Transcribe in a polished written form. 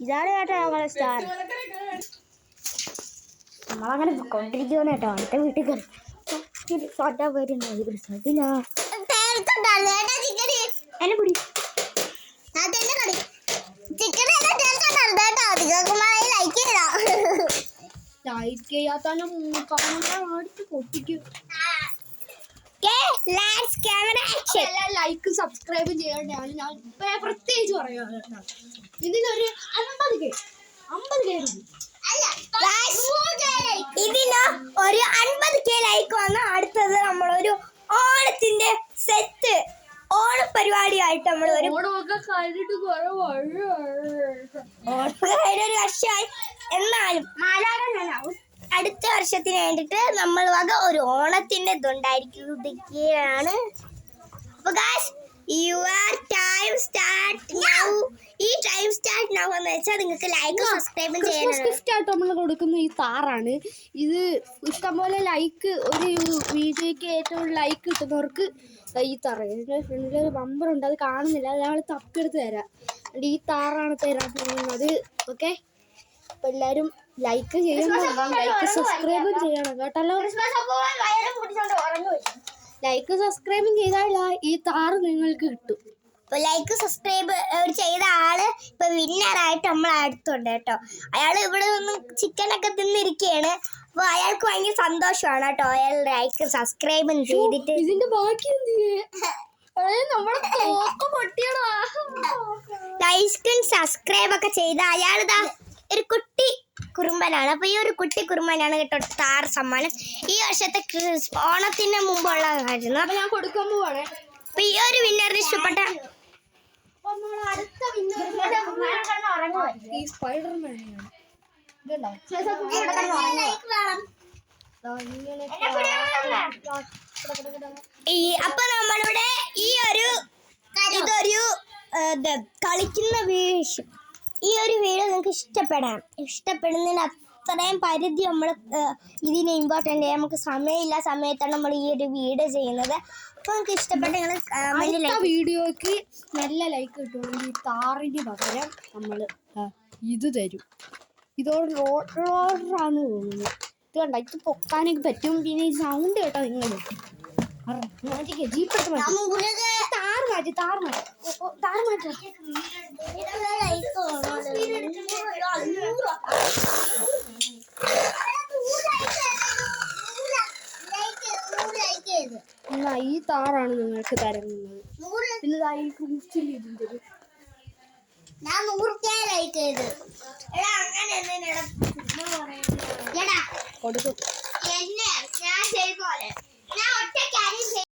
ഇതാണ് കേട്ടോ നമ്മളെ സ്റ്റാർ. നമ്മളങ്ങനെ കൊണ്ടിരിക്കുവാണ് കേട്ടോ. അടുത്ത വീട്ടിൽ സോട്ടാ വരുന്നു. എന്നെ പിടി ലൈക്ക് ചെയ്യാത്തന്നെ പൊട്ടിക്കും. ലൈക്ക് സബ്സ്ക്രൈബ് ചെയ്യേണ്ടതാണ്. ഞാൻ പ്രത്യേകിച്ച് പറയുകയാണ്. ഇതിനൊരു 50K ഇതിന് ഒരു 50K ലൈക്ക് വന്ന അടുത്തത് നമ്മളൊരു ഓണത്തിന്റെ സെറ്റ് ഓണപരിപാടിയായിട്ട് നമ്മൾ ഒരു ഓണമൊക്കെ കഴിഞ്ഞിട്ട് ഒരു വർഷമായി. എന്നാലും അടുത്ത വർഷത്തിന് വേണ്ടിട്ട് നമ്മൾ വക ഒരു ഓണത്തിന്റെ ഇതുണ്ടായിരിക്കുകയാണ്. അപ്പൊ guys your time start now. ഈ ടൈം സ്റ്റാർട്ട് നൗ എന്ന് വെച്ചാൽ നിങ്ങൾക്ക് ലൈക്ക് സബ്സ്ക്രൈബും ചെയ്യണം. ഗിഫ്റ്റ് ആയിട്ട് നമ്മൾ കൊടുക്കുന്ന ഈ താറാണ്. ഇത് ഇഷ്ടംപോലെ ലൈക്ക് ഒരു വീഡിയോക്ക് ഏറ്റവും ലൈക്ക് കിട്ടുന്നവർക്ക് ഈ താറ. ഇതിൻ്റെ ഫ്രണ്ടിൽ ഒരു ബമ്പറുണ്ട്, അത് കാണുന്നില്ല, അത് ഞങ്ങൾ തപ്പിയെടുത്ത് തരാം. ഈ താറാണ് തരാൻ പോകുന്നത്. ഓക്കെ, അപ്പം എല്ലാവരും ലൈക്ക് ചെയ്യണം, ലൈക്ക് സബ്സ്ക്രൈബും ചെയ്യണം കേട്ടല്ലോ. ലൈക്ക് സബ്സ്ക്രൈബും ചെയ്താൽ ഈ താറ് നിങ്ങൾക്ക് കിട്ടും. അപ്പോൾ ലൈക്ക് സബ്സ്ക്രൈബ് ചെയ്ത ആള് ഇപ്പൊ വിന്നറായിട്ട് നമ്മളെ അടുത്തുണ്ട് കേട്ടോ. അയാൾ ഇവിടെ നിന്ന് ചിക്കനൊക്കെ തിന്നിരിക്കുകയാണ്. അപ്പോൾ അയാൾക്ക് ഭയങ്കര സന്തോഷമാണ് കേട്ടോ. അയാൾ ലൈക്ക് സബ്സ്ക്രൈബും ചെയ്തിട്ട് ഇതിന്റെ ബാക്കി ലൈക്ക് സബ്സ്ക്രൈബ് ഒക്കെ ചെയ്ത അയാളിതാ ഒരു കുട്ടി കുറുമ്പനാണ്. അപ്പൊ ഈ ഒരു കുട്ടി കുറുമ്പനാണ് കേട്ടോ താർ സമ്മാനം. ഈ വർഷത്തെ ഓണത്തിന് മുമ്പുള്ളതായിരുന്നു. അപ്പൊ ഞാൻ കൊടുക്കാൻ പോവാണ്. അപ്പൊ ഈ ഒരു വിന്നറിന് ഇഷ്ടപ്പെട്ട അപ്പൊ നമ്മളിവിടെ ഈ ഒരു ഇതൊരു കളിക്കുന്ന വീഴ്ച ഈ ഒരു വീഡിയോ നിങ്ങൾക്ക് ഇഷ്ടപ്പെടുന്നതിന് അത്രയും പരിധി നമ്മൾ ഇതിന് ഇമ്പോർട്ടൻ്റ്. നമുക്ക് സമയമില്ല സമയത്താണ് നമ്മൾ ഈ ഒരു വീഡിയോ ചെയ്യുന്നത്. അപ്പോൾ നിങ്ങൾക്ക് ഇഷ്ടപ്പെട്ട നിങ്ങൾ വീഡിയോക്ക് നല്ല ലൈക്ക് കിട്ടുമെങ്കിൽ ഈ താറിന് പകരം നമ്മൾ ഇത് തരും. ഇതോട് റോഡറാന്ന് തോന്നുന്നു. ഇത് കണ്ട, ഇത് പൊക്കാനൊക്കെ പറ്റും. പിന്നെ ഈ സൗണ്ട് കേട്ടോ നിങ്ങൾ ജീപ്പെടുത്ത് മാറ്റി താറ് മാറ്റി. എന്നാ ഈ താറാണ് നിങ്ങൾക്ക് തരുന്നത്. പിന്നെ ഈ ഫ്രൂട്ട്സിൽ ഇതിൻ്റെ ഞാൻ 100K ലൈക്ക് ചെയ്ത് കൊടുക്കും.